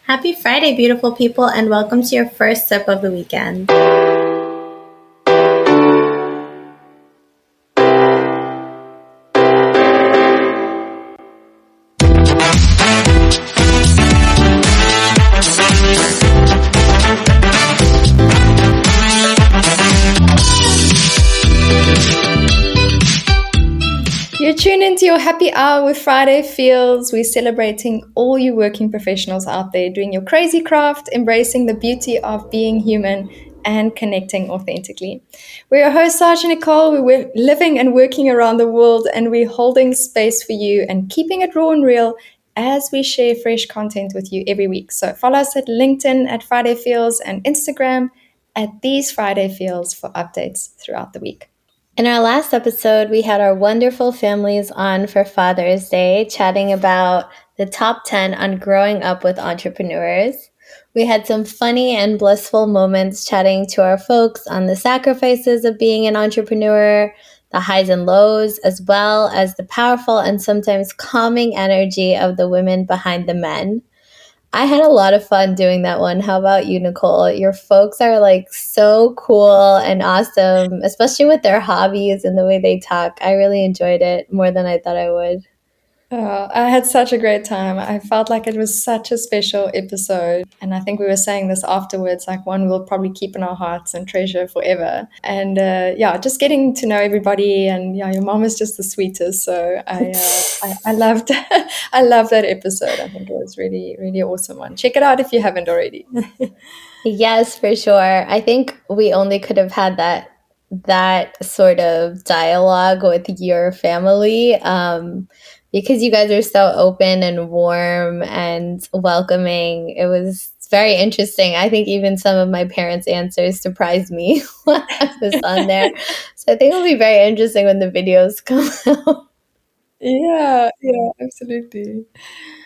Happy Friday, beautiful people, and welcome to your first sip of the weekend. You're tuned into your happy hour with Friday Feels. We're celebrating all you working professionals out there doing your crazy craft, embracing the beauty of being human and connecting authentically. We're your host, Sasha Nicole. We're living and working around the world, and we're holding space for you and keeping it raw and real as we share fresh content with you every week. So follow us at LinkedIn at Friday Feels and Instagram at These Friday Feels for updates throughout the week. In our last episode, we had our wonderful families on for Father's Day, chatting about the top 10 on growing up with entrepreneurs. We had some funny and blissful moments chatting to our folks on the sacrifices of being an entrepreneur, the highs and lows, as well as the powerful and sometimes calming energy of the women behind the men. I had a lot of fun doing that one. How about you, Nicole? Your folks are like so cool and awesome, especially with their hobbies and the way they talk. I really enjoyed it more than I thought I would. I had such a great time. I felt like it was such a special episode. And I think we were saying this afterwards, like one we'll probably keep in our hearts and treasure forever. And yeah, just getting to know everybody. And yeah, your mom is just the sweetest. So I loved I loved that episode. I think it was really, really awesome one. Check it out if you haven't already. Yes, for sure. I think we only could have had that sort of dialogue with your family, because you guys are so open and warm and welcoming. It was very interesting. I think even some of my parents' answers surprised me when I was on there. So I think it'll be very interesting when the videos come out. Yeah, yeah, absolutely.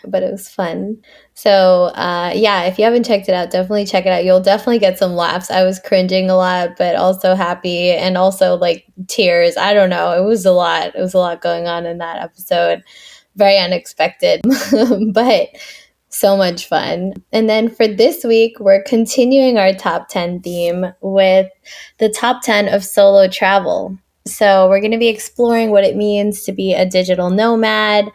But it was fun. So, yeah, if you haven't checked it out, definitely check it out. You'll definitely get some laughs. I was cringing a lot, but also happy and also like tears. I don't know. It was a lot. It was a lot going on in that episode. Very unexpected, but so much fun. And then for this week, we're continuing our top 10 theme with the top 10 of solo travel. So, we're going to be exploring what it means to be a digital nomad,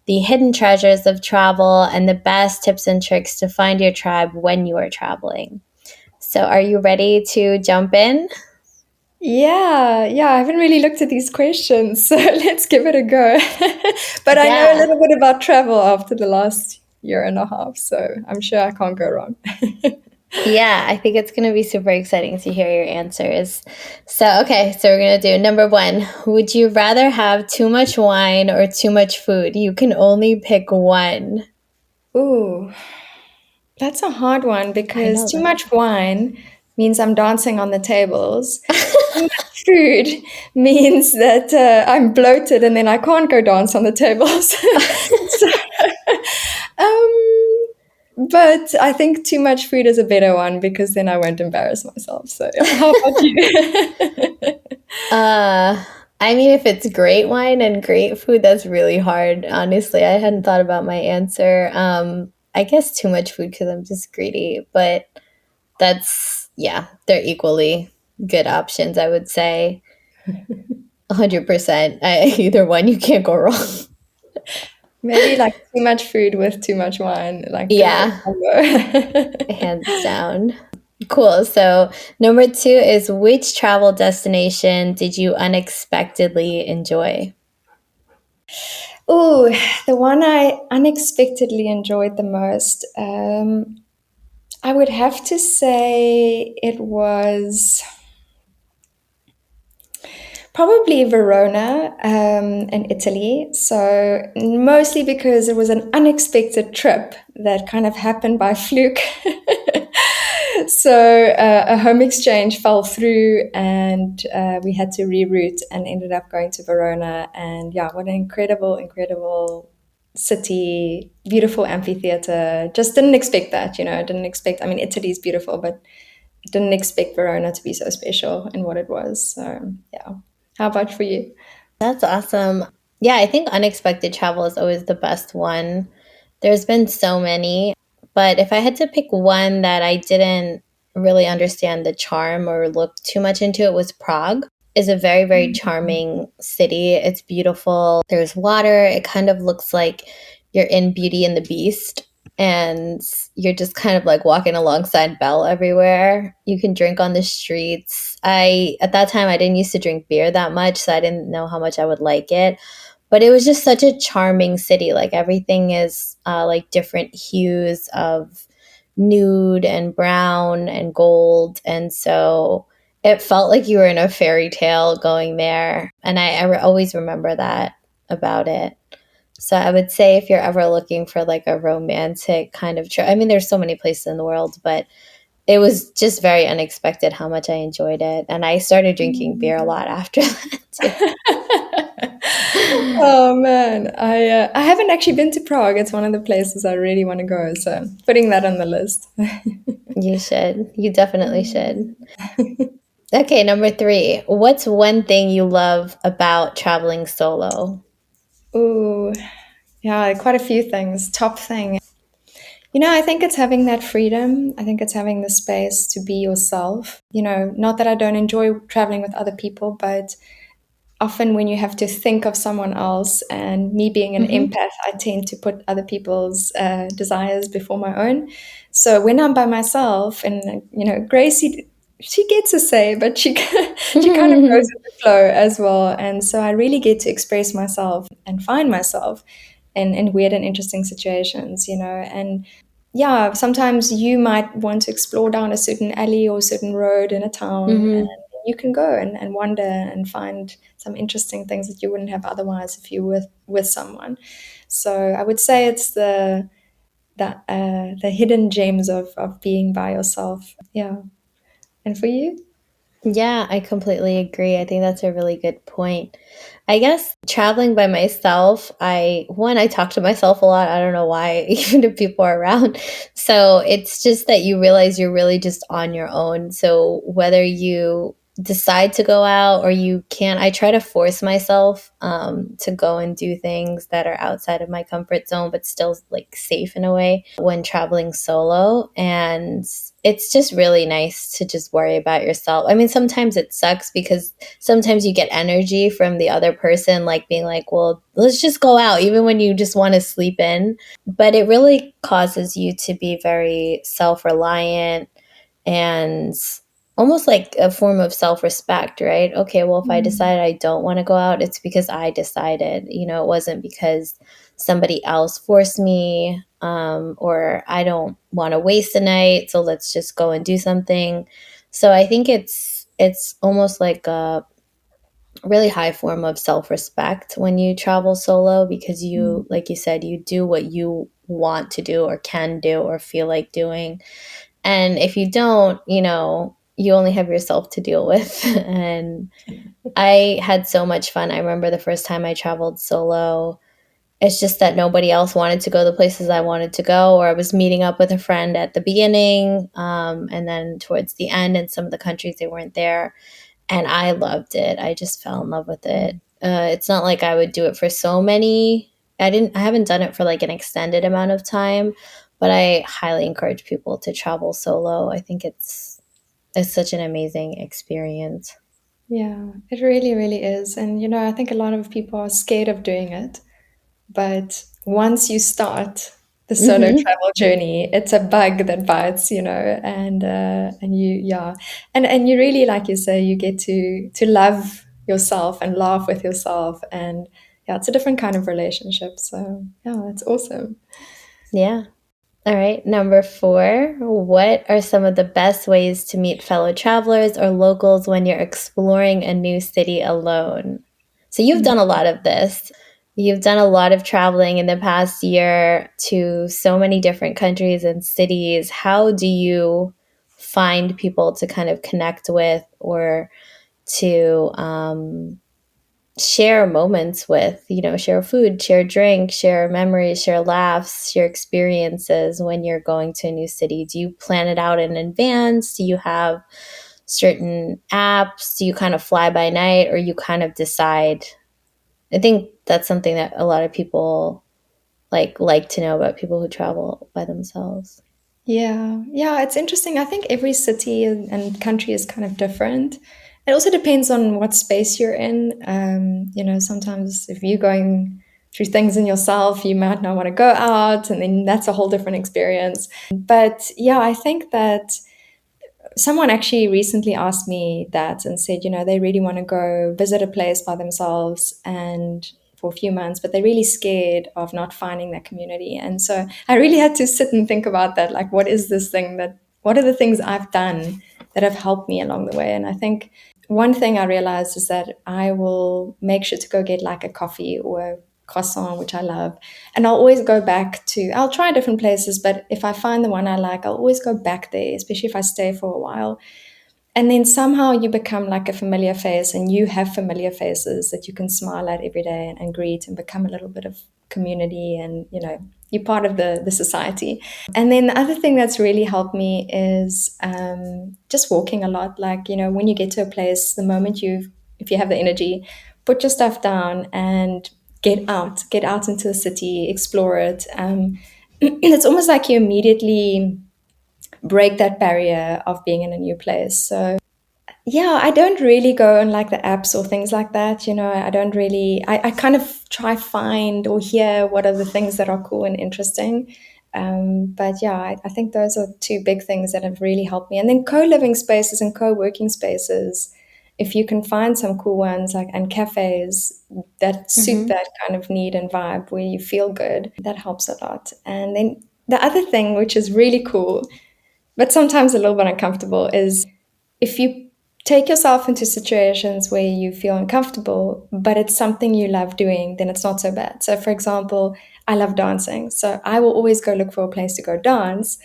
the hidden treasures of travel, and the best tips and tricks to find your tribe when you are traveling. So, are you ready to jump in? Yeah, I haven't really looked at these questions, so let's give it a go. But I know a Yeah. little bit about travel after the last year and a half, so I'm sure I can't go wrong. Yeah, I think it's going to be super exciting to hear your answers. So, okay, so we're going to do number one. Would you rather have too much wine or too much food? You can only pick one. Ooh, that's a hard one I because know, too right? much wine means I'm dancing on the tables. Too much food means that I'm bloated and then I can't go dance on the tables. So, but I think too much food is a better one because then I won't embarrass myself. So, yeah. How about you? Uh, I mean, if it's great wine and great food, that's really hard. Honestly, I hadn't thought about my answer. I guess too much food because I'm just greedy, but yeah, they're equally good options, I would say. 100%. Either one, you can't go wrong. Maybe like too much food with too much wine, like perfect Yeah, combo. hands down. Cool. So, number two is which travel destination did you unexpectedly enjoy? Oh, the one I unexpectedly enjoyed the most, I would have to say it was probably Verona, in Italy. So mostly because it was an unexpected trip that kind of happened by fluke. So a home exchange fell through, and we had to reroute and ended up going to Verona. And yeah, what an incredible, incredible city, beautiful amphitheater. Just didn't expect that, didn't expect, I mean, Italy's beautiful, but didn't expect Verona to be so special in what it was. So yeah. How about for you? That's awesome. Yeah, I think unexpected travel is always the best one. There's been so many. But if I had to pick one that I didn't really understand the charm or look too much into, it was Prague. Is a very, very Mhm. charming city. It's beautiful. There's water. It kind of looks like you're in Beauty and the Beast, and you're just kind of like walking alongside Belle everywhere. You can drink on the streets. I At that time I didn't used to drink beer that much, so I didn't know how much I would like it. But it was just such a charming city. Like everything is like different hues of nude and brown and gold, and so it felt like you were in a fairy tale going there. And always remember that about it. So I would say if you're ever looking for like a romantic kind of trip, I mean, there's so many places in the world, but it was just very unexpected how much I enjoyed it. And I started drinking beer a Mm. lot after that too. Oh man, I haven't actually been to Prague. It's one of the places I really want to go, so putting that on the list. You should. You definitely should. Okay, number three. What's one thing you love about traveling solo? Ooh, yeah, quite a few things. Top thing, I think it's having that freedom. I think it's having the space to be yourself. Not that I don't enjoy traveling with other people, but often when you have to think of someone else, and me being an Hmm. empath, I tend to put other people's desires before my own. So when I'm by myself, and Gracie, she gets a say, but she she kind of goes with the flow as well. And so I really get to express myself and find myself in weird and interesting situations. And yeah, sometimes you might want to explore down a certain alley or a certain road in a town, and Hmm. you can go and wander and find some interesting things that you wouldn't have otherwise if you were with someone. So I would say it's the hidden gems of being by yourself. Yeah. And for you? Yeah, I completely agree. I think that's a really good point. I guess traveling by myself, I talk to myself a lot. I don't know why, even if people are around. So it's just that you realize you're really just on your own. So whether you decide to go out or you can't, I try to force myself to go and do things that are outside of my comfort zone, but still like safe in a way when traveling solo. And it's just really nice to just worry about yourself. I mean, sometimes it sucks because sometimes you get energy from the other person, like being like, well, let's just go out, even when you just want to sleep in. But it really causes you to be very self reliant and almost like a form of self respect, right? Okay, well, if I Mm. decide I don't want to go out, it's because I decided, it wasn't because somebody else forced me, or I don't want to waste a night, so let's just go and do something. So I think it's almost like a really high form of self-respect when you travel solo because you, Mm. like you said, you do what you want to do or can do or feel like doing. And if you don't, you only have yourself to deal with. And I had so much fun. I remember the first time I traveled solo. It's just that nobody else wanted to go the places I wanted to go, or I was meeting up with a friend at the beginning, and then towards the end, in some of the countries they weren't there. And I loved it. I just fell in love with it. It's not like I would do it for so many. I haven't done it for like an extended amount of time, but I highly encourage people to travel solo. I think it's such an amazing experience. Yeah, it really, really is. And I think a lot of people are scared of doing it. But once you start the solo Hmm. travel journey, it's a bug that bites. And you, yeah, and you really, like you say, you get to love yourself and laugh with yourself, and yeah, it's a different kind of relationship. So yeah, it's awesome. Yeah. All right. Number four, what are some of the best ways to meet fellow travelers or locals when you're exploring a new city alone? So you've done a lot of this. You've done a lot of traveling in the past year to so many different countries and cities. How do you find people to kind of connect with or to share moments with, share food, share drink, share memories, share laughs, share experiences when you're going to a new city? Do you plan it out in advance? Do you have certain apps? Do you kind of fly by night or you kind of decide? I think that's something that a lot of people like to know about people who travel by themselves. Yeah, yeah, it's interesting. I think every city and country is kind of different. It also depends on what space you're in. Sometimes if you're going through things in yourself, you might not want to go out, and then that's a whole different experience. But yeah, I think that someone actually recently asked me that and said, they really want to go visit a place by themselves and for a few months, but they're really scared of not finding that community. And so I really had to sit and think about that. Like, what are the things I've done that have helped me along the way? And I think one thing I realized is that I will make sure to go get like a coffee or a croissant, which I love. And I'll try different places, but if I find the one I like, I'll always go back there, especially if I stay for a while. And then somehow you become like a familiar face, and you have familiar faces that you can smile at every day and greet and become a little bit of community, and you're part of the society. And then the other thing that's really helped me is just walking a lot. Like, when you get to a place, the moment if you have the energy, put your stuff down and get out into the city, explore it. It's almost like you immediately break that barrier of being in a new place. So yeah, I don't really go on like the apps or things like that. I don't really, I kind of try find or hear what are the things that are cool and interesting. But yeah, I think those are two big things that have really helped me. And then co-living spaces and co-working spaces, if you can find some cool ones like and cafes that suit Hmm. that kind of need and vibe where you feel good, that helps a lot. And then the other thing, which is really cool, but sometimes a little bit uncomfortable, is if you take yourself into situations where you feel uncomfortable, but it's something you love doing, then it's not so bad. So, for example, I love dancing. So I will always go look for a place to go dance,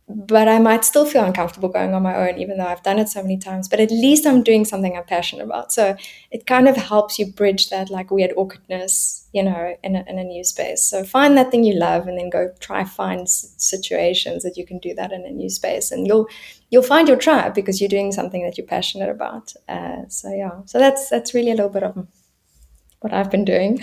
but I might still feel uncomfortable going on my own, even though I've done it so many times. But at least I'm doing something I'm passionate about. So it kind of helps you bridge that like weird awkwardness, in a new space. So find that thing you love, and then go try find situations that you can do that in a new space, and you'll find your tribe because you're doing something that you're passionate about. So yeah, so that's really a little bit of what I've been doing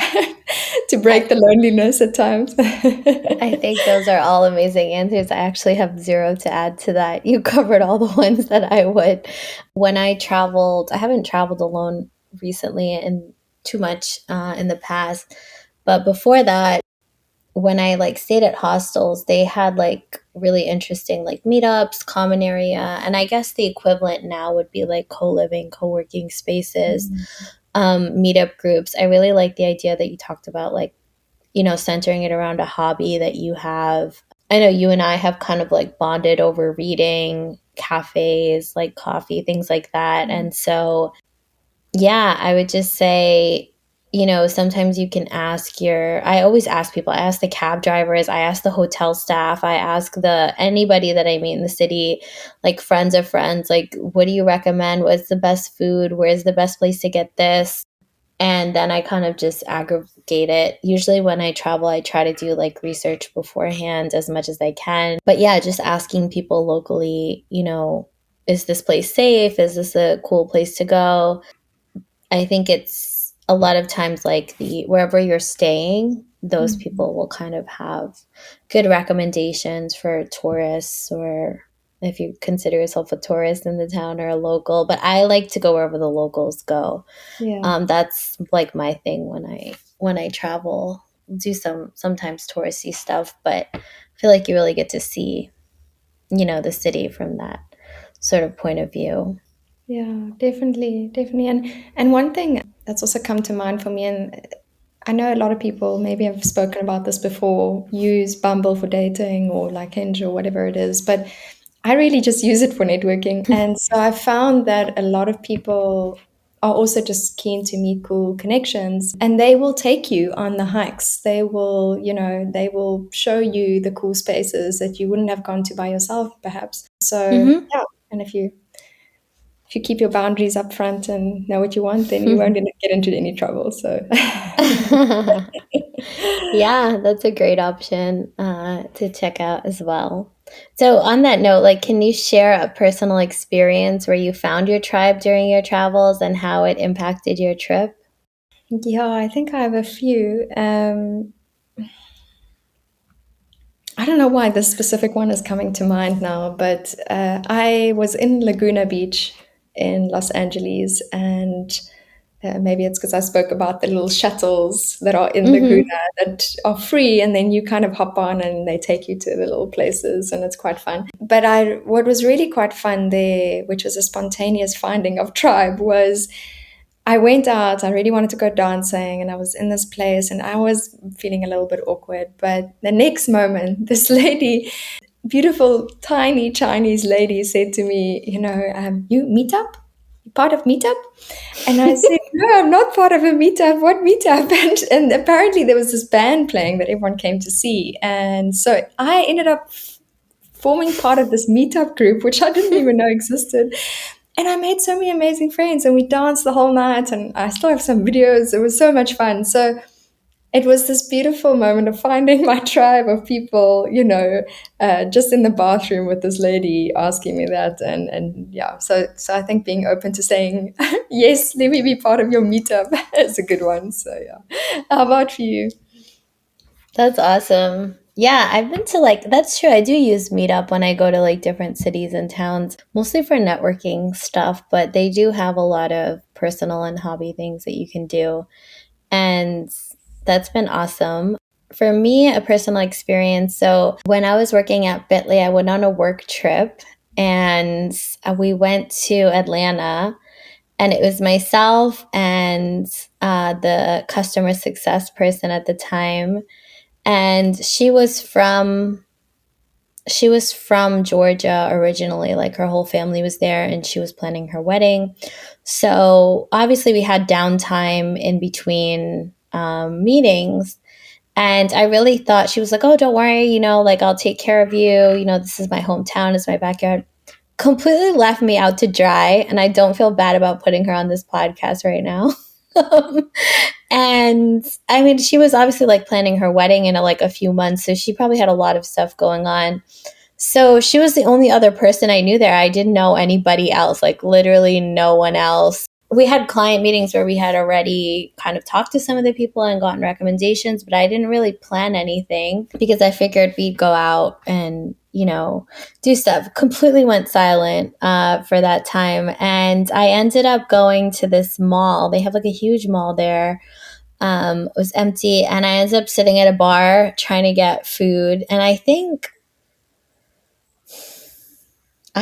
to break I the loneliness at times. I think those are all amazing answers. I actually have zero to add to that. You covered all the ones that I would. When I traveled, I haven't traveled alone recently and too much in the past, but before that, when I like stayed at hostels, they had like really interesting like meetups, common area, and I guess the equivalent now would be like co-living, co-working spaces, meetup groups. I really like the idea that you talked about, like, centering it around a hobby that you have. I know you and I have kind of like bonded over reading, cafes, like coffee, things like that. And so, yeah, I would just say, sometimes you can I always ask people, I ask the cab drivers, I ask the hotel staff, I ask anybody that I meet in the city, like friends of friends, like, what do you recommend? What's the best food? Where's the best place to get this? And then I kind of just aggregate it. Usually when I travel, I try to do like research beforehand as much as I can. But yeah, just asking people locally, is this place safe? Is this a cool place to go? I think it's a lot of times like the wherever you're staying, those people will kind of have good recommendations for tourists, or if you consider yourself a tourist in the town or a local. But I like to go wherever the locals go. Yeah. That's like my thing when I travel. Do sometimes touristy stuff, but I feel like you really get to see, the city from that sort of point of view. Yeah, definitely, definitely. And one thing that's also come to mind for me, and I know a lot of people maybe have spoken about this before, use Bumble for dating or like Hinge or whatever it is, but I really just use it for networking. And so I found that a lot of people are also just keen to meet cool connections, and they will take you on the hikes. They will show you the cool spaces that you wouldn't have gone to by yourself, perhaps. So Hmm. yeah, and if you keep your boundaries up front and know what you want, then you won't get into any trouble. So, Yeah, that's a great option to check out as well. So, on that note, like, can you share a personal experience where you found your tribe during your travels and how it impacted your trip? yeah, I think I have a few. I don't know why this specific one is coming to mind now, but I was in Laguna Beach in Los Angeles, and maybe it's because I spoke about the little shuttles that are in Laguna Mm-hmm. that are free, and then you kind of hop on and they take you to the little places, and it's quite fun. But what was really quite fun there, which was a spontaneous finding of tribe, was I went out, I really wanted to go dancing, and I was in this place and I was feeling a little bit awkward. But the next moment, this lady, beautiful, tiny Chinese lady, said to me, you meetup? You part of meetup? And I said, no, I'm not part of a meetup. What meetup? And apparently there was this band playing that everyone came to see. And so I ended up forming part of this meetup group, which I didn't even know existed. And I made so many amazing friends, and we danced the whole night, and I still have some videos. It was so much fun. So it was this beautiful moment of finding my tribe of people, just in the bathroom with this lady asking me that. And yeah, so I think being open to saying, yes, let me be part of your meetup is a good one. So yeah. How about for you? That's awesome. Yeah, I've been to like, that's true. I do use Meetup when I go to like different cities and towns, mostly for networking stuff, but they do have a lot of personal and hobby things that you can do. And that's been awesome. For me, a personal experience. So when I was working at Bitly, I went on a work trip and we went to Atlanta, and it was myself and the customer success person at the time, and she was from Georgia originally. Like her whole family was there, and she was planning her wedding. So obviously, we had downtime in between meetings, and I really thought she was like, "Oh, don't worry, like I'll take care of you. This is my hometown, it's my backyard." Completely left me out to dry, and I don't feel bad about putting her on this podcast right now. And I mean, she was obviously like planning her wedding in like a few months, so she probably had a lot of stuff going on. So she was the only other person I knew there. I didn't know anybody else, like literally no one else. We had client meetings where we had already kind of talked to some of the people and gotten recommendations, but I didn't really plan anything because I figured we'd go out and, do stuff. Completely went silent for that time. And I ended up going to this mall. They have like a huge mall there. It was empty, and I ended up sitting at a bar trying to get food. And I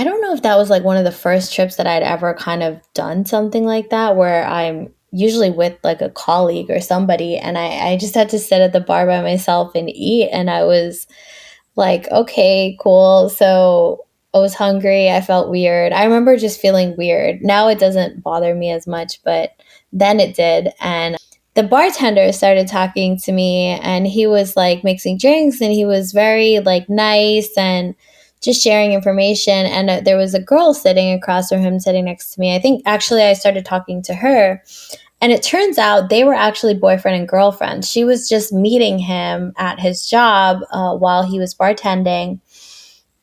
don't know if that was like one of the first trips that I'd ever kind of done something like that, where I'm usually with like a colleague or somebody, and I just had to sit at the bar by myself and eat. And I was like, okay, cool. So I was hungry. I felt weird. I remember just feeling weird. Now it doesn't bother me as much, but then it did. And the bartender started talking to me, and he was like mixing drinks, and he was very like nice and just sharing information. And there was a girl sitting across from him, sitting next to me. I think actually I started talking to her, and it turns out they were actually boyfriend and girlfriend. She was just meeting him at his job while he was bartending.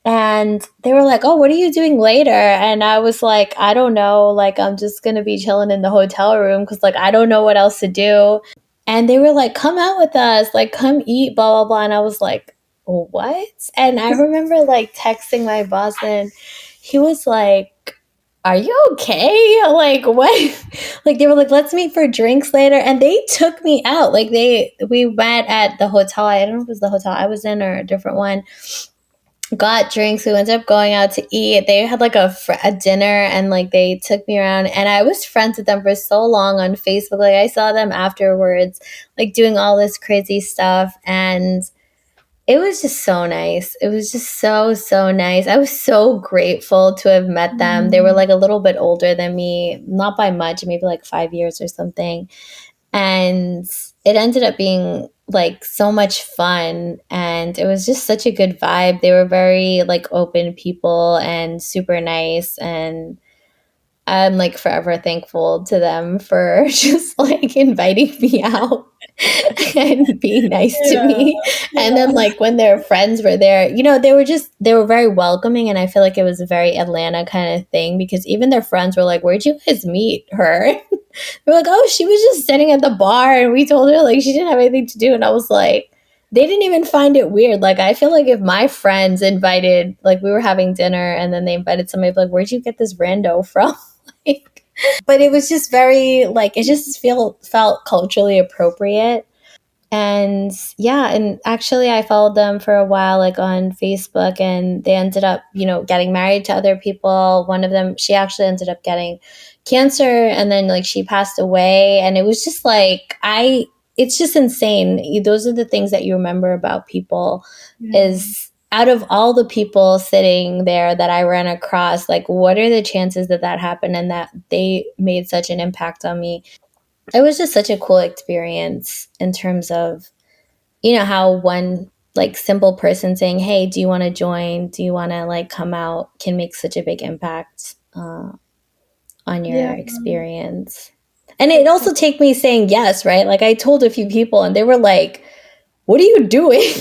And they were like, "Oh, what are you doing later?" And I was like, "I don't know. Like, I'm just going to be chilling in the hotel room because, like, I don't know what else to do." And they were like, "Come out with us. Like, come eat, blah, blah, blah." And I was like, "What?" And I remember, like, texting my boss, and he was like, "Are you okay?" Like, what? Like, they were like, "Let's meet for drinks later." And they took me out. Like, we met at the hotel. I don't know if it was the hotel I was in or a different one, got drinks. We ended up going out to eat. They had like a dinner, and like they took me around, and I was friends with them for so long on Facebook. Like I saw them afterwards, like doing all this crazy stuff, and it was just so nice. It was just so, so nice. I was so grateful to have met them. They were like a little bit older than me, not by much, maybe like 5 years or something. And it ended up being like so much fun, and it was just such a good vibe. They were very like open people and super nice, and I'm like forever thankful to them for just like inviting me out and being nice to Yeah, me. And then yeah. like when their friends were there, they were very welcoming, and I feel like it was a very Atlanta kind of thing because even their friends were like, "Where'd you guys meet her?" They're like, "Oh, she was just sitting at the bar and we told her like she didn't have anything to do." And I was like, they didn't even find it weird. Like, I feel like if my friends invited, like, we were having dinner and then they invited somebody, like, where'd you get this rando from? Like, but it was just very, like, it just felt culturally appropriate. And yeah, and actually I followed them for a while, like on Facebook, and they ended up, getting married to other people. One of them, she actually ended up getting cancer, and then like she passed away. And it was just like, it's just insane. Those are the things that you remember about people, Yeah. is out of all the people sitting there that I ran across, like, what are the chances that that happened and that they made such an impact on me? It was just such a cool experience in terms of, how one like simple person saying, hey, do you want to join, do you want to like come out, can make such a big impact on your Yeah, experience. And it also exactly. take me saying yes, right? Like, I told a few people and they were like, what are you doing?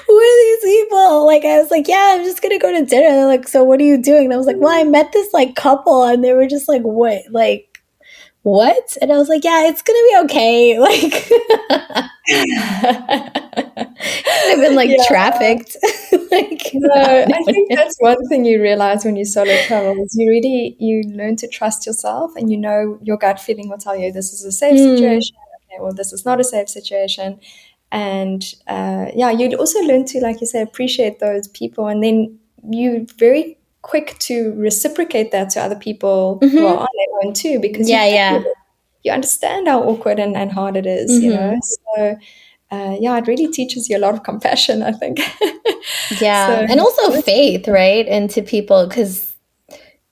Who are these people? Like, I was like, yeah, I'm just gonna go to dinner. And they're like, so what are you doing? And I was like, well, I met this like couple, and they were just like, what? And I was like, yeah, it's gonna be okay. Like, could have been like Yeah. trafficked. Like, No, I have no I think idea. that's one thing you realize when you solo travel is you learn to trust yourself, and you know your gut feeling will tell you this is a safe Mm. situation, okay, well this is not a safe situation. And yeah, you'd also learn to, like you say, appreciate those people, and then you very quick to reciprocate that to other people who are Hmm. on their own too, because Yeah, you've been yeah. there. You understand how awkward and hard it is, you know. Hmm. So yeah, it really teaches you a lot of compassion, I think. So Yeah. And also that's faith, right? Into people. Because,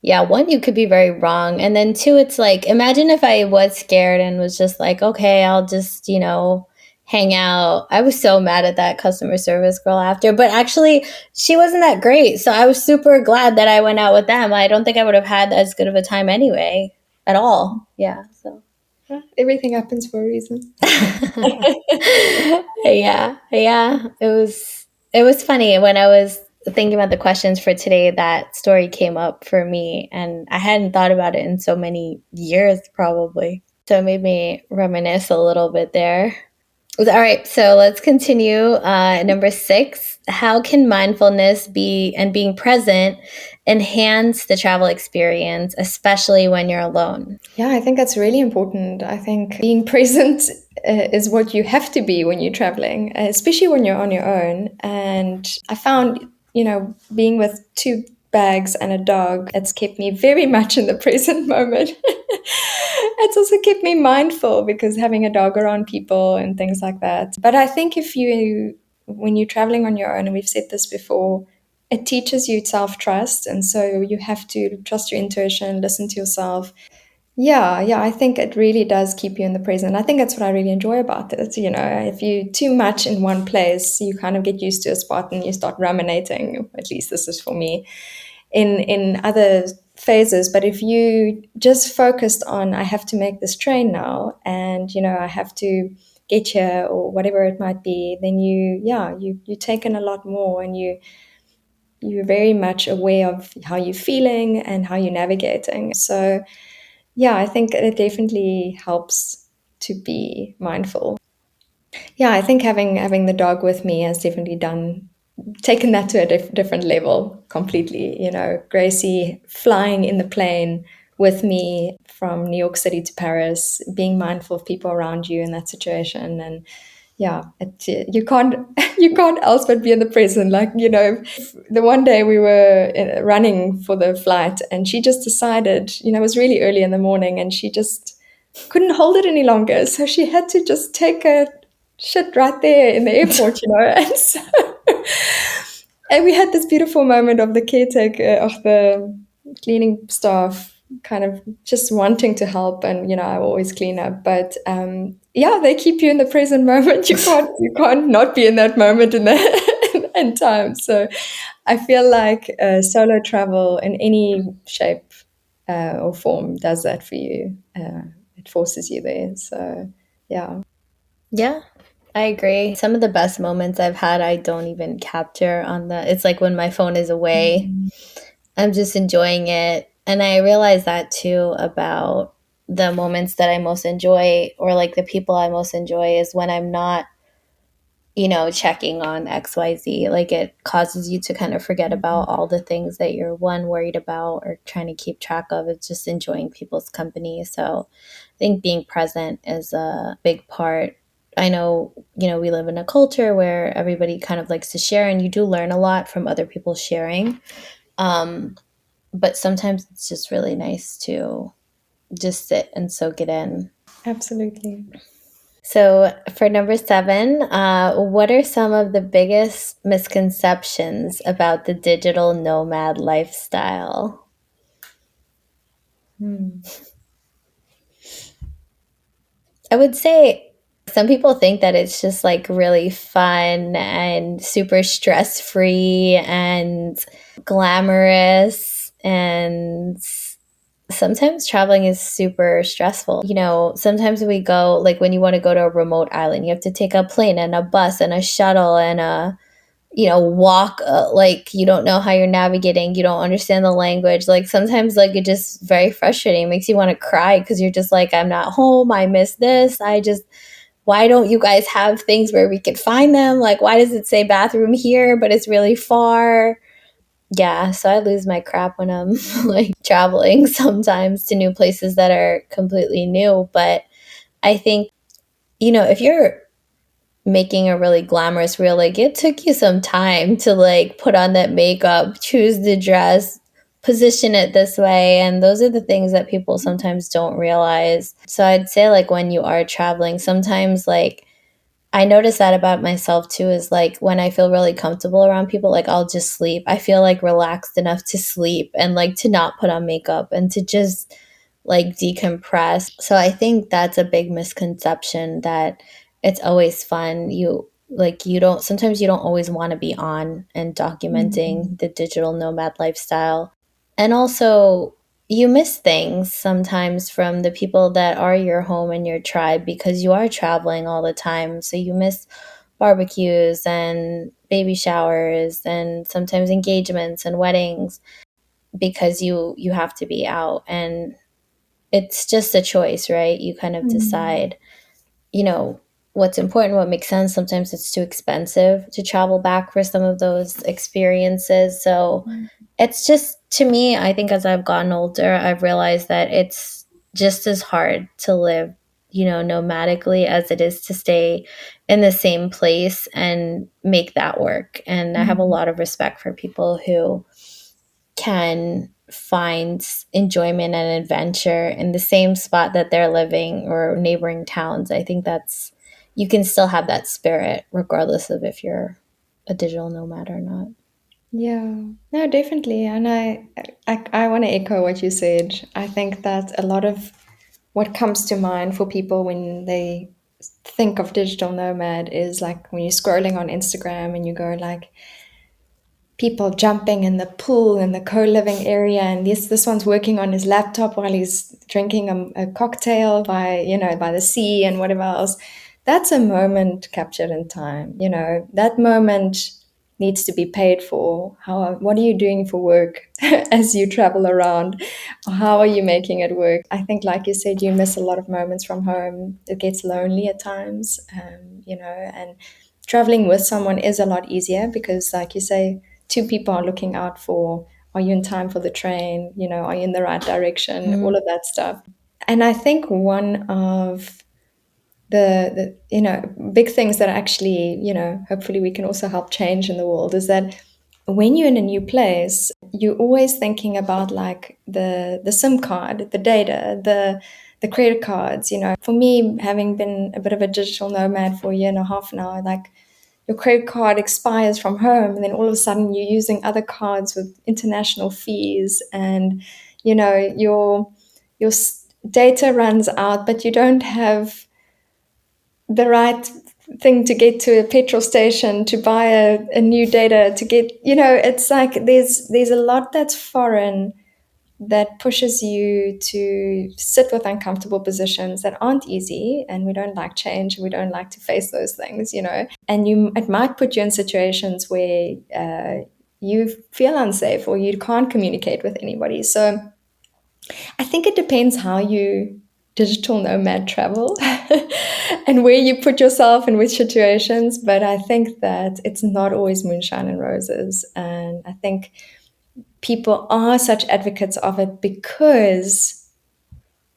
yeah, one, you could be very wrong. And then two, it's like, imagine if I was scared and was just like, okay, I'll just, hang out. I was so mad at that customer service girl after, but actually, she wasn't that great. So I was super glad that I went out with them. I don't think I would have had as good of a time anyway, at all. Yeah. So. everything happens for a reason. Yeah, yeah. It was funny when I was thinking about the questions for today, that story came up for me, and I hadn't thought about it in so many years probably. So it made me reminisce a little bit there. All right, so let's continue. Number 6, how can mindfulness be and being present enhance the travel experience, especially when you're alone? Yeah, I think that's really important. I think being present is what you have to be when you're traveling, especially when you're on your own. And I found, being with two bags and a dog, it's kept me very much in the present moment. It's also kept me mindful because having a dog around people and things like that. But I think when you're traveling on your own, and we've said this before, it teaches you self trust. And so you have to trust your intuition, listen to yourself. Yeah, yeah, I think it really does keep you in the present. I think that's what I really enjoy about it. If you too much in one place, you kind of get used to a spot and you start ruminating. At least this is for me in other phases. But if you just focused on, I have to make this train now, and I have to get here or whatever it might be, then you take in a lot more, and you're very much aware of how you're feeling and how you're navigating. So yeah, I think it definitely helps to be mindful. Yeah, I think having the dog with me has definitely taken that to a different level completely. Gracie flying in the plane with me from New York City to Paris, being mindful of people around you in that situation, and yeah, you can't you can't else but be in the present. Like, the one day we were running for the flight, and she just decided, it was really early in the morning, and she just couldn't hold it any longer, so she had to just take a shit right there in the airport, and so and we had this beautiful moment of the caretaker, of the cleaning staff, kind of just wanting to help, and I always clean up, but yeah, they keep you in the present moment. You can't not be in that moment in the in time. So I feel like solo travel in any shape or form does that for you. It forces you there. So yeah. Yeah, I agree. Some of the best moments I've had, I don't even capture on it's like when my phone is away, I'm just enjoying it. And I realize that too about the moments that I most enjoy, or like the people I most enjoy, is when I'm not checking on XYZ. Like it causes you to kind of forget about all the things that you're one worried about or trying to keep track of. It's just enjoying people's company. So I think being present is a big part. I know, we live in a culture where everybody kind of likes to share, and you do learn a lot from other people sharing. Um, but sometimes it's just really nice to just sit and soak it in. Absolutely. So, for number seven, what are some of the biggest misconceptions about the digital nomad lifestyle? Hmm. I would say some people think that it's just like really fun and super stress free and glamorous. And sometimes traveling is super stressful. Sometimes we go, like when you want to go to a remote island, you have to take a plane and a bus and a shuttle and walk, like you don't know how you're navigating, you don't understand the language. Like sometimes like it just very frustrating. It makes you want to cry because you're just like, I'm not home, I miss this. Why don't you guys have things where we could find them? Like why does it say bathroom here but it's really far? Yeah, so I lose my crap when I'm like traveling sometimes to new places that are completely new. But I think, if you're making a really glamorous reel, like it took you some time to like put on that makeup, choose the dress, position it this way. And those are the things that people sometimes don't realize. So I'd say like when you are traveling, sometimes like I notice that about myself too, is like when I feel really comfortable around people, like I'll just sleep. I feel like relaxed enough to sleep and like to not put on makeup and to just like decompress. So I think that's a big misconception, that it's always fun. Sometimes you don't always want to be on and documenting Mhm. the digital nomad lifestyle. And also, you miss things sometimes from the people that are your home and your tribe because you are traveling all the time. So you miss barbecues and baby showers and sometimes engagements and weddings because you have to be out, and it's just a choice, right? You kind of Mhm. decide, you know, what's important, what makes sense. Sometimes it's too expensive to travel back for some of those experiences. So it's just, to me, I think as I've gotten older, I've realized that it's just as hard to live, nomadically as it is to stay in the same place and make that work. And I have a Mhm. lot of respect for people who can find enjoyment and adventure in the same spot that they're living or neighboring towns. I think you can still have that spirit regardless of if you're a digital nomad or not. Yeah, no, definitely. And I want to echo what you said. I think that a lot of what comes to mind for people when they think of digital nomad is like when you're scrolling on Instagram and you go like, people jumping in the pool in the co-living area, and this one's working on his laptop while he's drinking a cocktail by the sea and whatever else. That's a moment captured in time. That moment needs to be paid for. What are you doing for work as you travel around? How are you making it work? I think, like you said, you miss a lot of moments from home. It gets lonely at times, and traveling with someone is a lot easier because, like you say, two people are looking out for, are you in time for the train? Are you in the right direction? All Mhm. of that stuff. And I think one of the big things that actually, hopefully we can also help change in the world is that when you're in a new place, you're always thinking about like the SIM card, the data, the credit cards. For me, having been a bit of a digital nomad for a year and a half now, like your credit card expires from home, and then all of a sudden you're using other cards with international fees, and your data runs out, but you don't have the right thing to get to a petrol station to buy a new data to get. It's like there's a lot that's foreign that pushes you to sit with uncomfortable positions that aren't easy, and we don't like change, we don't like to face those things. And it might put you in situations where you feel unsafe or you can't communicate with anybody. So I think it depends how you digital nomad travel and where you put yourself in which situations. But I think that it's not always moonshine and roses. And I think people are such advocates of it because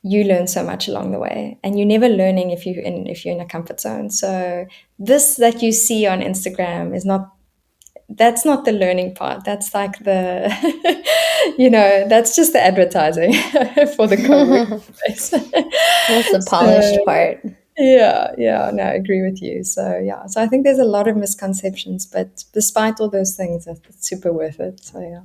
you learn so much along the way, and you're never learning if you're in a comfort zone. So this that you see on Instagram is not, that's not the learning part. That's like the that's just the advertising for the co-working space. That's the So polished part. yeah, no, I agree with you. So yeah, so I think there's a lot of misconceptions, but despite all those things, it's super worth it. So yeah.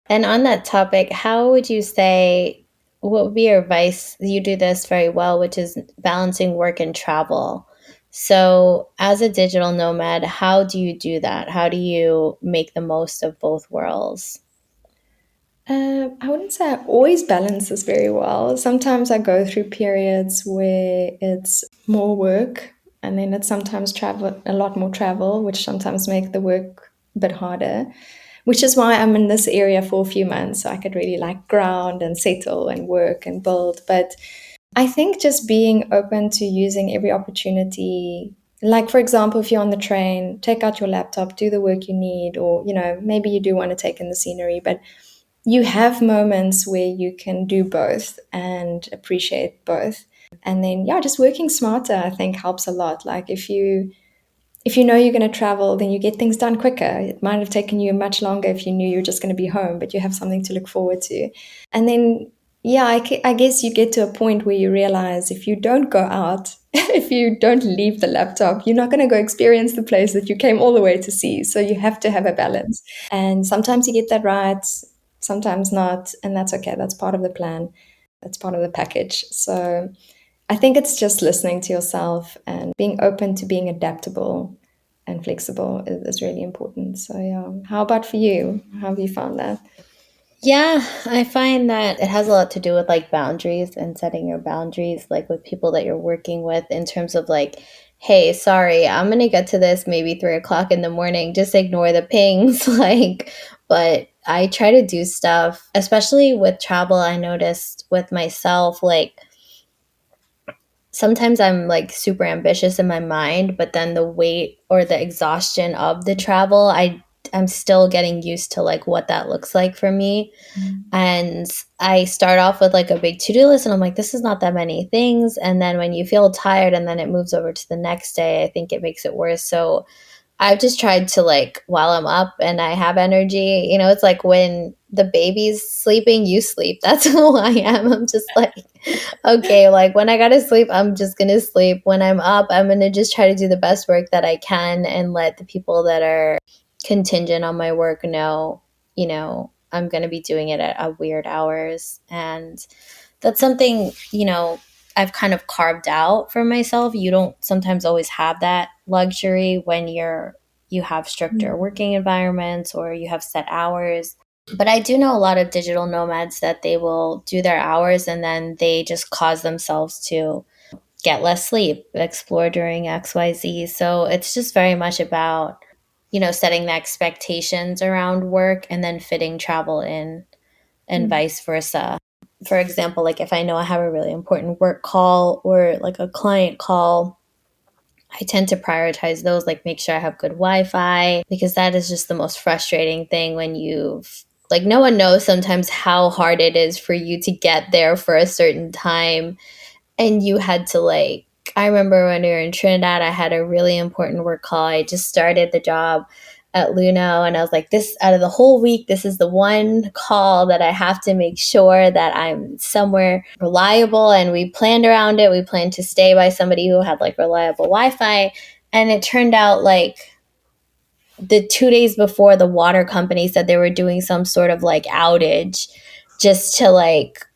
And on that topic, how would you say, what would be your advice? You do this very well, which is balancing work and travel. So, as a digital nomad, how do you do that? How do you make the most of both worlds? I wouldn't say I always balance this very well. Sometimes I go through periods where it's more work, and then it's sometimes travel, a lot more travel, which sometimes make the work a bit harder. Which is why I'm in this area for a few months, so I could really like ground and settle and work and build. But I think just being open to using every opportunity. Like, for example, if you're on the train, take out your laptop, do the work you need, or, maybe you do want to take in the scenery, but you have moments where you can do both and appreciate both. And then, yeah, just working smarter, I think, helps a lot. Like, if you know you're going to travel, then you get things done quicker. It might have taken you much longer if you knew you were just going to be home, but you have something to look forward to. And then, yeah, I guess you get to a point where you realize if you don't go out, if you don't leave the laptop, you're not going to go experience the place that you came all the way to see. So you have to have a balance. And sometimes you get that right, sometimes not. And that's okay. That's part of the plan, that's part of the package. So I think it's just listening to yourself and being open to being adaptable and flexible is really important. So, yeah. How about for you? How have you found that? Yeah, I find that it has a lot to do with like boundaries and setting your boundaries, like with people that you're working with, in terms of like, hey, sorry, I'm gonna get to this maybe 3 o'clock in the morning. Just ignore the pings. Like, but I try to do stuff, especially with travel. I noticed with myself, like, sometimes I'm like super ambitious in my mind, but then the weight or the exhaustion of the travel, I'm still getting used to like what that looks like for me. And I start off with like a big to-do list and I'm like, this is not that many things. And then when you feel tired and then it moves over to the next day, I think it makes it worse. So I've just tried to like, while I'm up and I have energy, it's like when the baby's sleeping, you sleep. That's who I am. I'm just like, okay, like when I gotta sleep, I'm just gonna sleep. When I'm up, I'm gonna just try to do the best work that I can and let the people that are contingent on my work know, I'm gonna be doing it at weird hours. And that's something, I've kind of carved out for myself. You don't sometimes always have that luxury when you have stricter working environments or you have set hours. But I do know a lot of digital nomads that they will do their hours and then they just cause themselves to get less sleep, explore during XYZ. So it's just very much about, setting the expectations around work and then fitting travel in and Mm, vice versa. For example, like if I know I have a really important work call or like a client call, I tend to prioritize those, like make sure I have good Wi Fi, because that is just the most frustrating thing when like, no one knows sometimes how hard it is for you to get there for a certain time and you had to like, I remember when we were in Trinidad, I had a really important work call. I just started the job at Luno and I was like, this out of the whole week, this is the one call that I have to make sure that I'm somewhere reliable. And we planned around it. We planned to stay by somebody who had like reliable Wi-Fi. And it turned out like the 2 days before, the water company said they were doing some sort of like outage just to like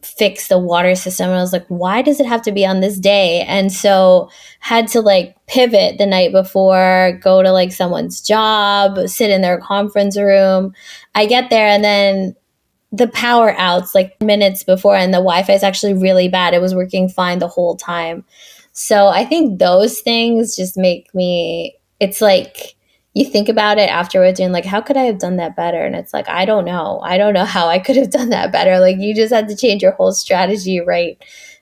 fix the water system. And I was like, why does it have to be on this day? And so had to like pivot the night before, go to like someone's job, sit in their conference room. I get there and then the power outs like minutes before and the Wi-Fi is actually really bad. It was working fine the whole time. So I think those things just make me, it's like you think about it afterwards and like, how could I have done that better? And it's like, I don't know. I don't know how I could have done that better. Like you just had to change your whole strategy right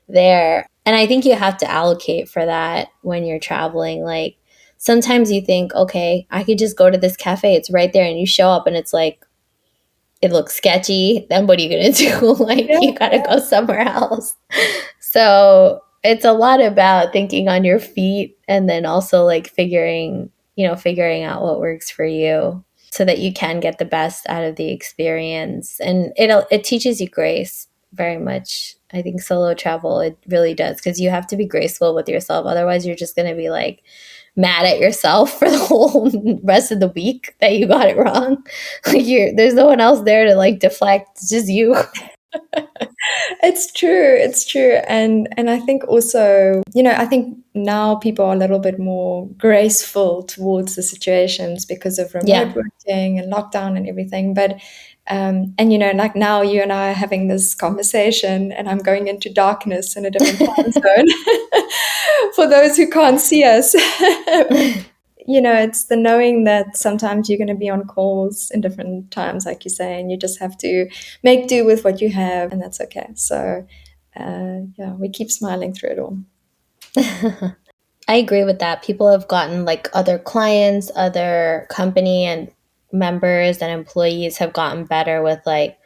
there. And I think you have to allocate for that when you're traveling. Like sometimes you think, okay, I could just go to this cafe, it's right there, and you show up and it's like, it looks sketchy. Then what are you going to do? Like, Yeah, you got to go somewhere else. So it's a lot about thinking on your feet and then also like figuring out what works for you so that you can get the best out of the experience. And it teaches you grace very much. I think solo travel, it really does, because you have to be graceful with yourself. Otherwise, you're just going to be like mad at yourself for the whole rest of the week that you got it wrong. Like there's no one else there to like deflect. It's just you. it's true. It's true. And I think also, I think now people are a little bit more graceful towards the situations because of remote Yeah. working and lockdown and everything. But and like now you and I are having this conversation and I'm going into darkness in a different time zone for those who can't see us. It's the knowing that sometimes you're going to be on calls in different times, like you say, and you just have to make do with what you have, and that's okay. So, yeah, we keep smiling through it all. I agree with that. People have gotten like other clients, other company and members and employees have gotten better with like,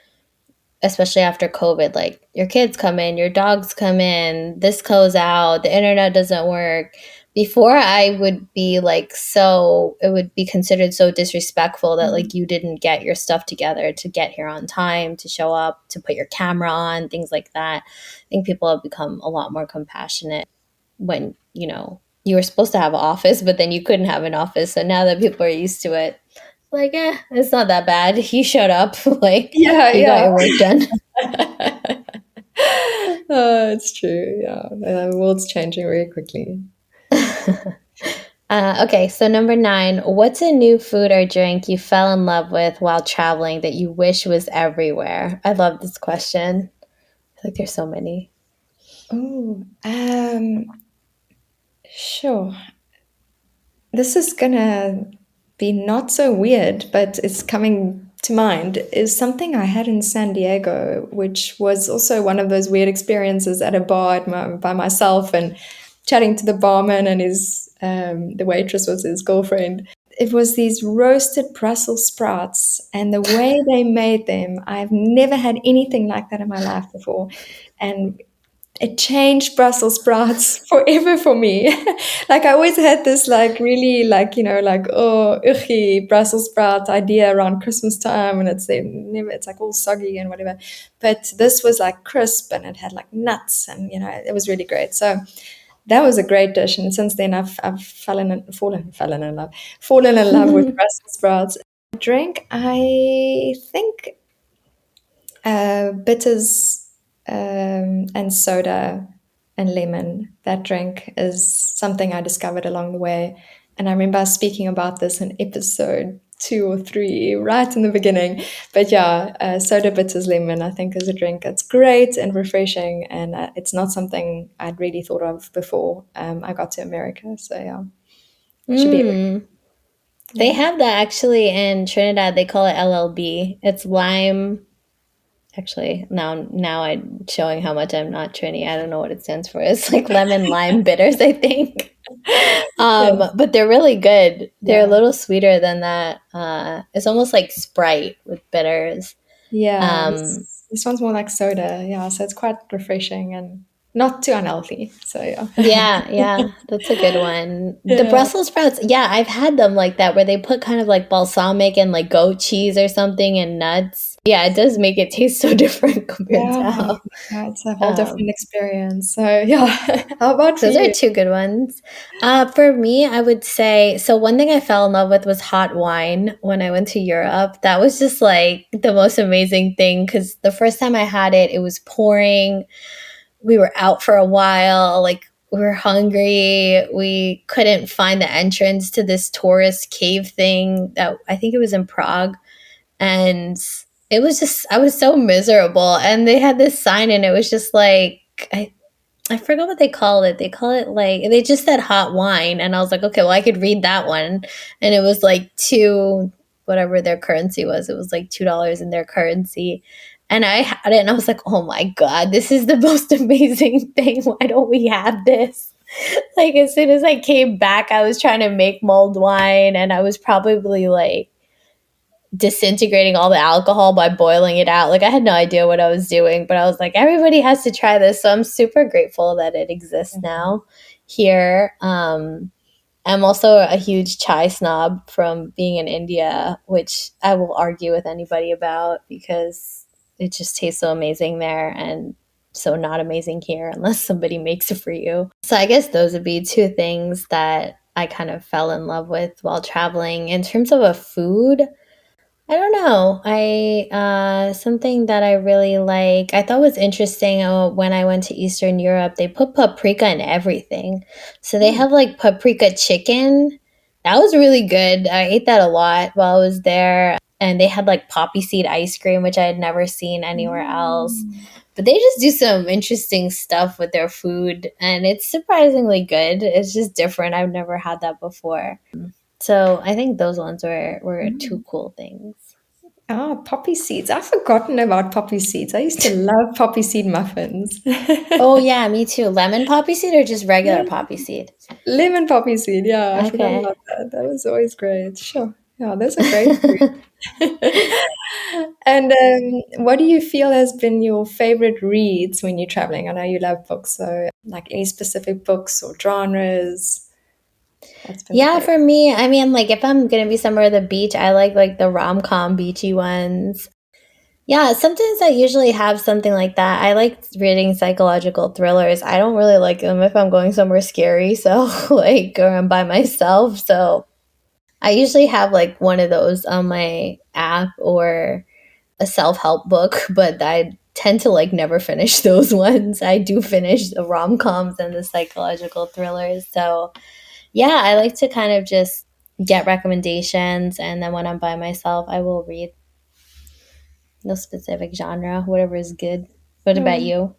especially after COVID, like your kids come in, your dogs come in, this goes out, the internet doesn't work. Before I would be like, so it would be considered so disrespectful that like you didn't get your stuff together to get here on time, to show up, to put your camera on, things like that. I think people have become a lot more compassionate when, you were supposed to have an office, but then you couldn't have an office. So now that people are used to it, like, it's not that bad. You showed up, like, Yeah, you got yeah. your work done. It's true. Yeah, the world's changing very quickly. Okay, so number 9, what's a new food or drink you fell in love with while traveling that you wish was everywhere? I love this question. I feel like there's so many. Oh, sure. This is gonna be not so weird, but it's coming to mind, is something I had in San Diego, which was also one of those weird experiences at a bar by myself and chatting to the barman and the waitress was his girlfriend. It was these roasted Brussels sprouts, and the way they made them, I've never had anything like that in my life before. And it changed Brussels sprouts forever for me. Like I always had this like really like like oh icky Brussels sprout idea around Christmas time, and it's like all soggy and whatever. But this was like crisp and it had like nuts, and it was really great. So that was a great dish, and since then I've fallen in love with Brussels sprouts. Drink, I think bitters and soda and lemon. That drink is something I discovered along the way. And I remember us speaking about this in episode 2 or 3, right in the beginning. But yeah, soda bitters lemon, I think, is a drink. It's great and refreshing. And it's not something I'd really thought of before I got to America. So yeah, should be, Mm. They yeah. have that actually in Trinidad. They call it LLB. It's lime. Actually, now I'm showing how much I'm not Trini. I don't know what it stands for. It's like lemon lime bitters, I think. Yeah. But they're really good. They're a Yeah. little sweeter than that. It's almost like Sprite with bitters. Yeah, Um, this one's more like soda. Yeah, so it's quite refreshing and not too unhealthy. So yeah. yeah, yeah, that's a good one. The Yeah. Brussels sprouts, yeah, I've had them like that where they put kind of like balsamic and like goat cheese or something and nuts. Yeah, it does make it taste so different compared to Yeah, how. yeah, it's a whole Um, different experience. So yeah. How about for those are you? two good ones. For me, I would say so. One thing I fell in love with was hot wine when I went to Europe. That was just like the most amazing thing because the first time I had it, it was pouring. We were out for a while. Like we were hungry. We couldn't find the entrance to this tourist cave thing that I think it was in Prague. And it was just, I was so miserable. And they had this sign and it was just like, I forgot what they call it. They call it like they just said hot wine, and I was like, okay, well, I could read that one, and it was like two. whatever their currency was. It was like $2 in their currency. And I had it and I was like, oh my God, this is the most amazing thing. Why don't we have this? Like, as soon as I came back, I was trying to make mulled wine and I was probably like disintegrating all the alcohol by boiling it out. Like, I had no idea what I was doing, but I was like, everybody has to try this. So I'm super grateful that it exists now here. I'm also a huge chai snob from being in India, which I will argue with anybody about because it just tastes so amazing there and so not amazing here unless somebody makes it for you. So I guess those would be two things that I kind of fell in love with while traveling. In terms of a food, I don't know. I something that I really like. I thought was interesting when I went to Eastern Europe. They put paprika in everything, so they Mm. have like paprika chicken. That was really good. I ate that a lot while I was there, and they had like poppy seed ice cream, which I had never seen anywhere else. Mm. But they just do some interesting stuff with their food, and it's surprisingly good. It's just different. I've never had that before. So I think those ones were two Mm. cool things. Ah, poppy seeds. I've forgotten about poppy seeds. I used to love poppy seed muffins. Oh yeah, me too. Lemon poppy seed or just regular Yeah. poppy seed? Lemon poppy seed. Yeah, I forgot Okay. about that. That was always great. Sure. Yeah, those are great food. And what do you feel has been your favorite reads when you're traveling? I know you love books, so like any specific books or genres, what's been the Yeah, favorite? for me, I mean, like if I'm gonna be somewhere at the beach, I like the rom-com beachy ones. Yeah, sometimes I usually have something like that. I like reading psychological thrillers. I don't really like them if I'm going somewhere scary, so like or I'm by myself. So I usually have like one of those on my app or a self-help book, but I tend to like never finish those ones. I do finish the rom-coms and the psychological thrillers. So, yeah, I like to kind of just get recommendations and then when I'm by myself, I will read no specific genre, whatever is good. What about Yeah. you?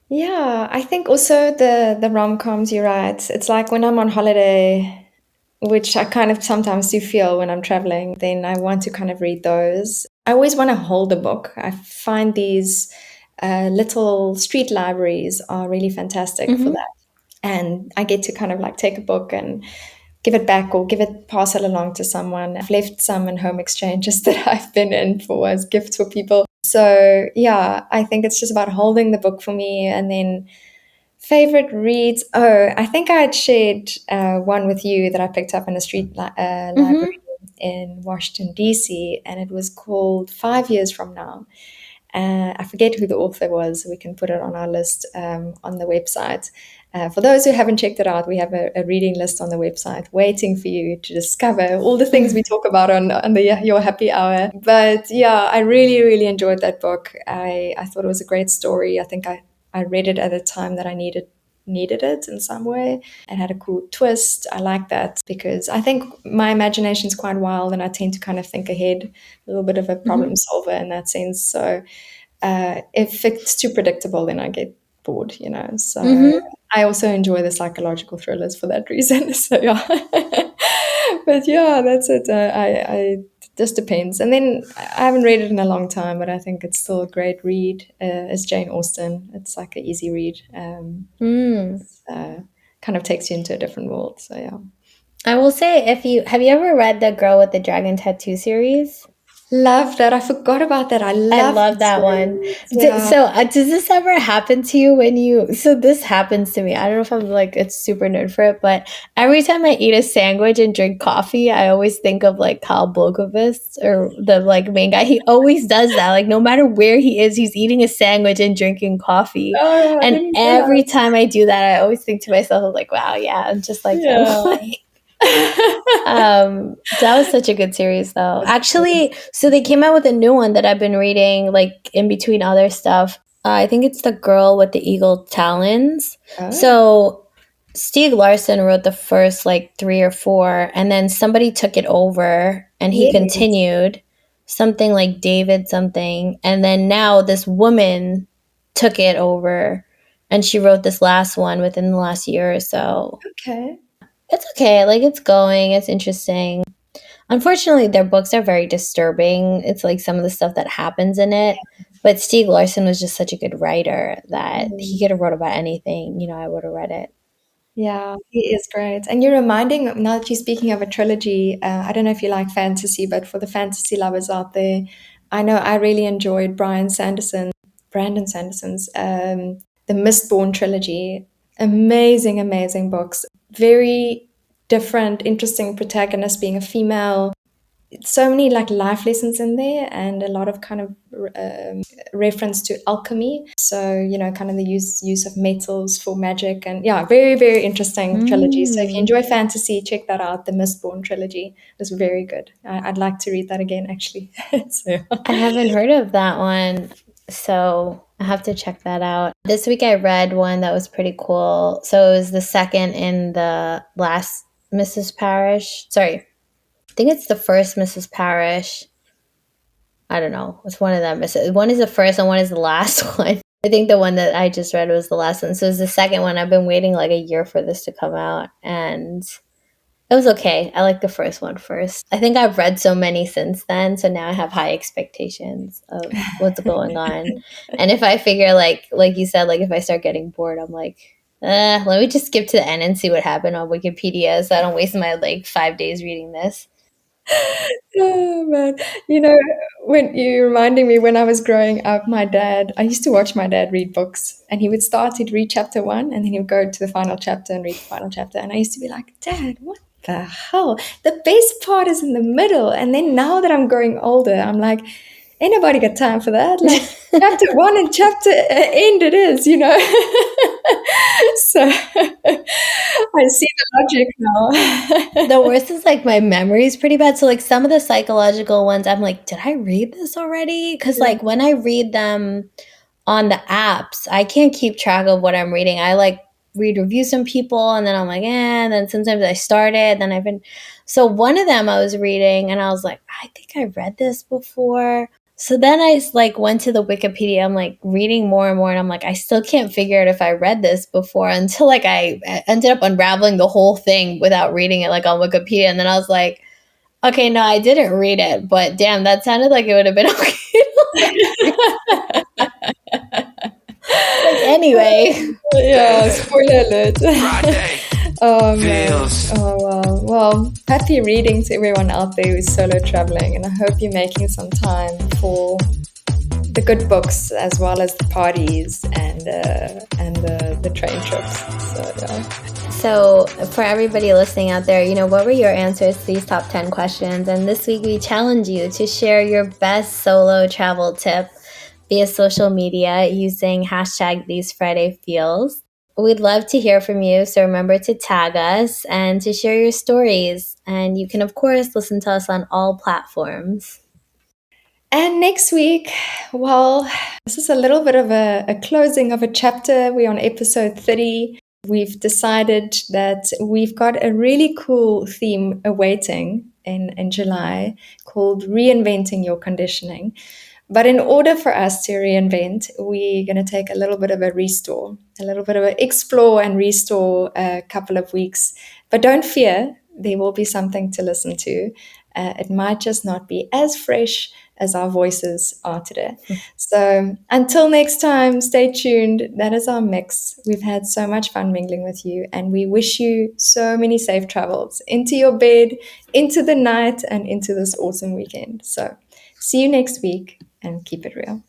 Yeah, I think also the rom-coms, you're right. It's like when I'm on holiday, which I kind of sometimes do feel when I'm traveling, then I want to kind of read those. I always want to hold a book. I find these little street libraries are really fantastic for Mhm. that. And I get to kind of like take a book and give it back or pass it along to someone. I've left some in home exchanges that I've been in for as gifts for people. So yeah, I think it's just about holding the book for me. And then favorite reads. Oh, I think I had shared one with you that I picked up in a library Mhm. in Washington, D.C., and it was called 5 Years From Now. I forget who the author was. We can put it on our list on the website. For those who haven't checked it out, we have a reading list on the website waiting for you to discover all the things we talk about on the Your Happy Hour. But yeah, I really, really enjoyed that book. I thought it was a great story. I think I read it at a time that I needed it in some way. It had a cool twist. I like that because I think my imagination is quite wild and I tend to kind of think ahead, a little bit of a problem Mhm. solver in that sense. So if it's too predictable, then I get bored, you know. So Mhm. I also enjoy the psychological thrillers for that reason. So yeah, but yeah, that's it. I it just depends. And then I haven't read it in a long time, but I think it's still a great read. It's Jane Austen. It's like an easy read. Mm. Uh, Kind of takes you into a different world. So yeah. I will say if you have you ever read the Girl with the Dragon Tattoo series? Love that. I forgot about that. I I love love the that one. series. Yeah. Does this ever happen to you when you? So this happens to me. I don't know if I'm like it's super nerd for it, but every time I eat a sandwich and drink coffee, I always think of like Kyle Blokovitz or the like main guy. He always does that. Like no matter where he is, he's eating a sandwich and drinking coffee. Oh, I And didn't every realize. time I do that, I always think to myself, like, wow, yeah, I'm just like him. Yeah. That was such a good series though. That's good. Actually, so they came out with a new one that I've been reading like in between other stuff. I think it's The Girl with the Eagle Talons. Oh, So Stieg Larsson wrote the first like 3 or 4 and then somebody took it over and he yes. continued something like David something and then now this woman took it over and she wrote this last one within the last year or so. Okay. It's okay. Like it's going. It's interesting. Unfortunately, their books are very disturbing. It's like some of the stuff that happens in it. But Stieg Larsson was just such a good writer that he Mm. could have wrote about anything. I would have read it. Yeah, he is great. And you're reminding, now that you're speaking of a trilogy, I don't know if you like fantasy, but for the fantasy lovers out there, I know I really enjoyed Brandon Sanderson's The Mistborn trilogy. Amazing, amazing books. Very different, interesting protagonist being a female. So many like life lessons in there and a lot of kind of reference to alchemy. So, kind of the use of metals for magic, and yeah, very, very interesting trilogy. So if you Mm. enjoy fantasy, check that out. The Mistborn trilogy was very good. I'd like to read that again, actually. So I haven't heard of that one, so I have to check that out. This week I read one that was pretty cool. So it was the second in the last Mrs. Parrish. Sorry, I think it's the first Mrs. Parrish. I don't know. It's one of them. One is the first and one is the last one. I think the one that I just read was the last one. So it's the second one. I've been waiting like a year for this to come out, and it was okay. I like the first one first. I think I've read so many since then, so now I have high expectations of what's going on. And if I figure like you said, like if I start getting bored, I'm like, let me just skip to the end and see what happened on Wikipedia so I don't waste my like 5 days reading this. oh man, when you reminding me when I was growing up, I used to watch my dad read books, and he'd read chapter one, and then he would go to the final chapter and read the final chapter, and I used to be like, Dad, what the hell? The best part is in the middle. And then now that I'm growing older, I'm like, ain't nobody got time for that. Like chapter one and chapter end it is, so I see the logic The now. worst is like my memory is pretty bad. So like some of the psychological ones, I'm like, did I read this already? Because Yeah. like when I read them on the apps, I can't keep track of what I'm reading. I like read reviews from people and then I'm like, and then sometimes I start it, then I've been so one of them I was reading and I was like, I think I read this before. So then like went to the Wikipedia. I'm like reading more and more, and I'm like, I still can't figure out if I read this before until like I ended up unraveling the whole thing without reading it like on Wikipedia. And then I was like, okay, no, I didn't read it, but damn, that sounded like it would have been okay to like read. Like anyway. Yeah, spoiler alert. Oh man. Oh wow. Well, happy reading to everyone out there who's solo traveling, and I hope you're making some time for the good books as well as the parties and the train trips. So yeah. So, for everybody listening out there, what were your answers to these top 10 questions? And this week we challenge you to share your best solo travel tip via social media using hashtag These Friday Feels. We'd love to hear from you, so remember to tag us and to share your stories. And you can, of course, listen to us on all platforms. And next week, well, this is a little bit of a closing of a chapter. We're on episode 30. We've decided that we've got a really cool theme awaiting in July called Reinventing Your Conditioning. But in order for us to reinvent, we're going to take a little bit of a restore, a little bit of an explore and restore a couple of weeks. But don't fear, there will be something to listen to. It might just not be as fresh as our voices are today. So until next time, stay tuned. That is our mix. We've had so much fun mingling with you, and we wish you so many safe travels into your bed, into the night, and into this awesome weekend. So see you next week, and keep it real.